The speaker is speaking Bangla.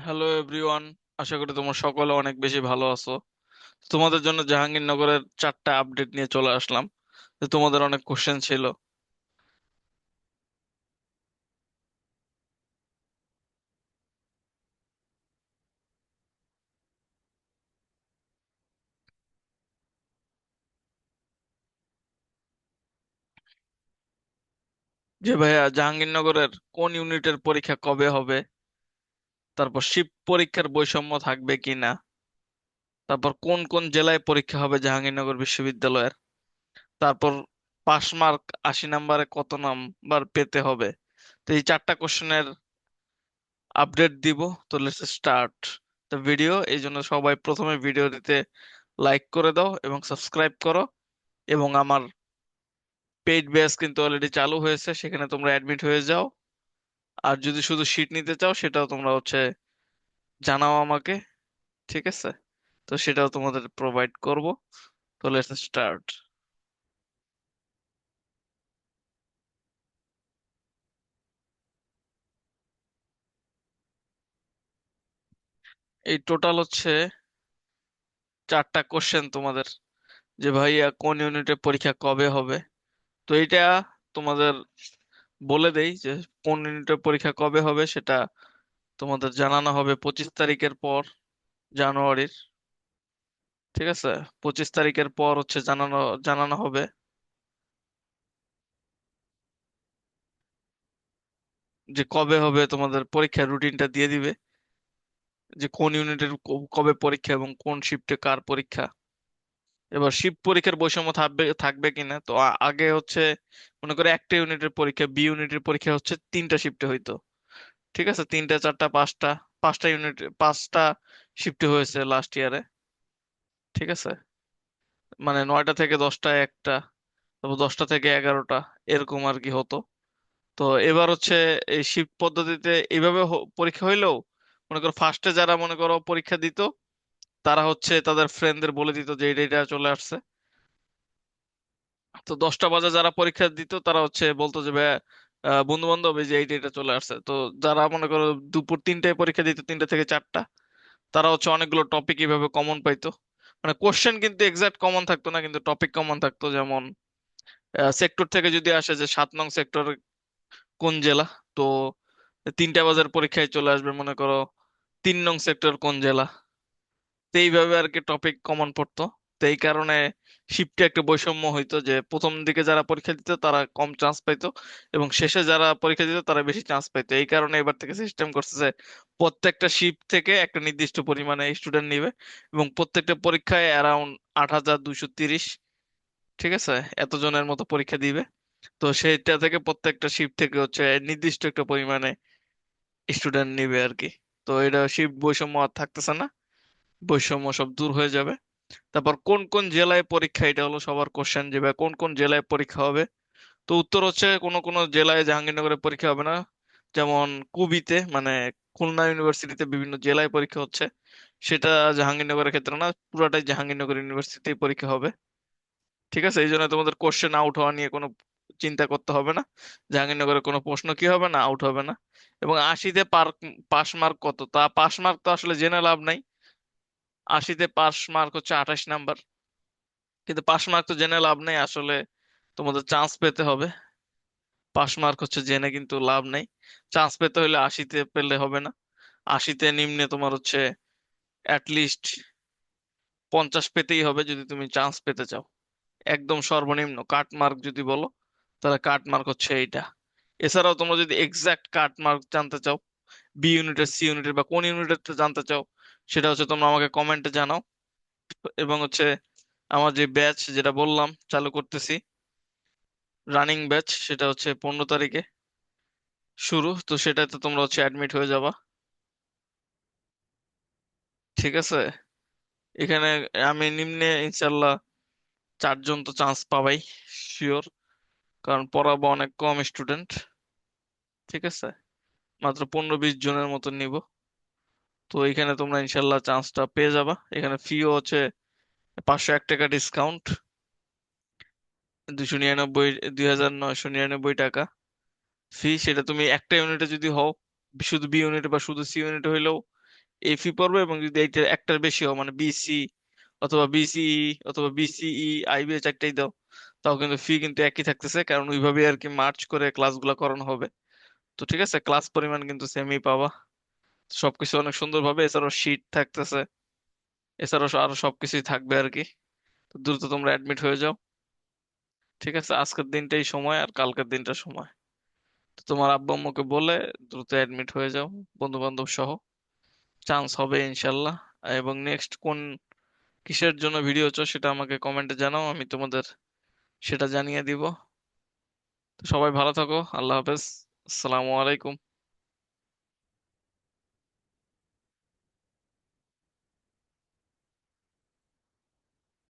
হ্যালো এভরিওয়ান, আশা করি তোমরা সকলে অনেক বেশি ভালো আছো। তোমাদের জন্য জাহাঙ্গীরনগরের 4টা আপডেট নিয়ে চলে আসলাম। তো তোমাদের অনেক কোশ্চেন ছিল যে ভাইয়া জাহাঙ্গীরনগরের কোন ইউনিটের পরীক্ষা কবে হবে, তারপর শিফট পরীক্ষার বৈষম্য থাকবে কিনা, তারপর কোন কোন জেলায় পরীক্ষা হবে জাহাঙ্গীরনগর বিশ্ববিদ্যালয়ের, তারপর পাস মার্ক 80 নম্বরে কত নাম্বার পেতে হবে। তো এই 4টা কোশ্চেনের আপডেট দিব। তো লেটস স্টার্ট দ্য ভিডিও। এই জন্য সবাই প্রথমে ভিডিওটিতে লাইক করে দাও এবং সাবস্ক্রাইব করো, এবং আমার পেইড ব্যাচ কিন্তু অলরেডি চালু হয়েছে, সেখানে তোমরা অ্যাডমিট হয়ে যাও। আর যদি শুধু শীট নিতে চাও সেটাও তোমরা জানাও আমাকে, ঠিক আছে? তো সেটাও তোমাদের প্রোভাইড করব। তো লেটস স্টার্ট। এই টোটাল 4টা কোশ্চেন তোমাদের, যে ভাইয়া কোন ইউনিটে পরীক্ষা কবে হবে। তো এইটা তোমাদের বলে দেই যে কোন ইউনিটে পরীক্ষা কবে হবে সেটা তোমাদের জানানো হবে 25 তারিখের পর, জানুয়ারির। ঠিক আছে, 25 তারিখের পর জানানো জানানো হবে যে কবে হবে, তোমাদের পরীক্ষার রুটিনটা দিয়ে দিবে যে কোন ইউনিটের কবে পরীক্ষা এবং কোন শিফটে কার পরীক্ষা। এবার শিফট পরীক্ষার বৈষম্য থাকবে থাকবে কিনা, তো আগে মনে করে একটা ইউনিটের পরীক্ষা, বি ইউনিটের পরীক্ষা 3টা শিফটে হইতো। ঠিক আছে, 3টা 4টা 5টা, 5টা শিফটে হয়েছে লাস্ট ইয়ারে। ঠিক আছে, মানে 9টা থেকে 10টা একটা, তারপর 10টা থেকে 11টা, এরকম আর কি হতো। তো এবার এই শিফট পদ্ধতিতে এইভাবে পরীক্ষা হইলেও মনে করো ফার্স্টে যারা মনে করো পরীক্ষা দিত, তারা তাদের ফ্রেন্ডদের বলে দিত যে এটা এটা চলে আসছে। তো 10টা বাজে যারা পরীক্ষা দিত তারা বলতো যে ভাইয়া, বন্ধু বান্ধব এই যে এইটা এটা চলে আসছে। তো যারা মনে করো দুপুর 3টায় পরীক্ষা দিত, 3টা থেকে 4টা, তারা অনেকগুলো টপিক এইভাবে কমন পাইতো। মানে কোশ্চেন কিন্তু এক্সাক্ট কমন থাকতো না, কিন্তু টপিক কমন থাকতো। যেমন সেক্টর থেকে যদি আসে যে 7 নং সেক্টর কোন জেলা, তো 3টা বাজার পরীক্ষায় চলে আসবে মনে করো 3 নং সেক্টর কোন জেলা। তো এইভাবে আর কি টপিক কমন পড়তো। তো এই কারণে শিফটে একটা বৈষম্য হইতো যে প্রথম দিকে যারা পরীক্ষা দিত তারা কম চান্স পাইতো, এবং শেষে যারা পরীক্ষা দিত তারা বেশি চান্স পাইতো। এই কারণে এবার থেকে সিস্টেম করছে যে প্রত্যেকটা শিফট থেকে একটা নির্দিষ্ট পরিমাণে স্টুডেন্ট নিবে, এবং প্রত্যেকটা পরীক্ষায় অ্যারাউন্ড 8,230, ঠিক আছে, এতজনের মতো পরীক্ষা দিবে। তো সেটা থেকে প্রত্যেকটা শিফট থেকে নির্দিষ্ট একটা পরিমাণে স্টুডেন্ট নিবে আর কি। তো এটা শিফট বৈষম্য আর থাকতেছে না, বৈষম্য সব দূর হয়ে যাবে। তারপর কোন কোন জেলায় পরীক্ষা, এটা হলো সবার কোশ্চেন যে ভাই কোন কোন জেলায় পরীক্ষা হবে। তো উত্তর কোন কোন জেলায় জাহাঙ্গীরনগরে পরীক্ষা হবে না। যেমন কুবিতে, মানে খুলনা ইউনিভার্সিটিতে বিভিন্ন জেলায় পরীক্ষা হচ্ছে, সেটা জাহাঙ্গীরনগরের ক্ষেত্রে না, পুরাটাই জাহাঙ্গীরনগর ইউনিভার্সিটি পরীক্ষা হবে। ঠিক আছে, এই জন্য তোমাদের কোশ্চেন আউট হওয়া নিয়ে কোনো চিন্তা করতে হবে না। জাহাঙ্গীরনগরের কোনো প্রশ্ন কি হবে না, আউট হবে না। এবং 80তে পাস মার্ক কত, তা পাস মার্ক তো আসলে জেনে লাভ নাই। 80তে পাস মার্ক 28 নাম্বার, কিন্তু পাস মার্ক তো জেনে লাভ নেই আসলে। তোমাদের চান্স পেতে হবে। পাস মার্ক জেনে কিন্তু লাভ নেই। চান্স পেতে হলে 80তে পেলে হবে না। 80তে নিম্নে তোমার অ্যাটলিস্ট 50 পেতেই হবে যদি তুমি চান্স পেতে চাও। একদম সর্বনিম্ন কাট মার্ক যদি বলো, তাহলে কাট মার্ক এইটা। এছাড়াও তোমরা যদি এক্সাক্ট কাট মার্ক জানতে চাও, বি ইউনিটের, সি ইউনিটের বা কোন ইউনিটের জানতে চাও, সেটা তোমরা আমাকে কমেন্টে জানাও। এবং আমার যে ব্যাচ যেটা বললাম চালু করতেছি, রানিং ব্যাচ, সেটা 15 তারিখে শুরু। তো সেটাতে তোমরা অ্যাডমিট হয়ে যাবা। ঠিক আছে, এখানে আমি নিম্নে ইনশাল্লাহ 4জন তো চান্স পাবাই, শিওর। কারণ পড়াবো অনেক কম স্টুডেন্ট। ঠিক আছে, মাত্র 15-20 জনের মতো নিব। তো এখানে তোমরা ইনশাল্লাহ চান্সটা পেয়ে যাবা। এখানে ফিও 501 টাকা ডিসকাউন্ট, 299, 2,999 টাকা ফি। সেটা তুমি একটা ইউনিটে যদি হও, শুধু বি ইউনিটে বা শুধু সি ইউনিটে হইলেও এই ফি পড়বে, এবং যদি এইটা একটার বেশি হয় মানে বিসি অথবা বিসিই অথবা বিসিই আইবিএ চারটাই দাও, তাও কিন্তু ফি কিন্তু একই থাকতেছে, কারণ ওইভাবে আর কি মার্চ করে ক্লাসগুলো করানো হবে। তো ঠিক আছে, ক্লাস পরিমাণ কিন্তু সেমই পাবা, সবকিছু অনেক সুন্দরভাবে, এছাড়াও শীট থাকতেছে, এছাড়াও আরো সবকিছুই থাকবে আর কি। তো দ্রুত তোমরা অ্যাডমিট হয়ে যাও। ঠিক আছে, আজকের দিনটাই সময় আর কালকের দিনটা সময়। তো তোমার আব্বু আম্মুকে বলে দ্রুত অ্যাডমিট হয়ে যাও, বন্ধু বান্ধব সহ। চান্স হবে ইনশাল্লাহ। এবং নেক্সট কোন কিসের জন্য ভিডিও চাও সেটা আমাকে কমেন্টে জানাও, আমি তোমাদের সেটা জানিয়ে দিব। তো সবাই ভালো থাকো, আল্লাহ হাফেজ, আসসালামু আলাইকুম।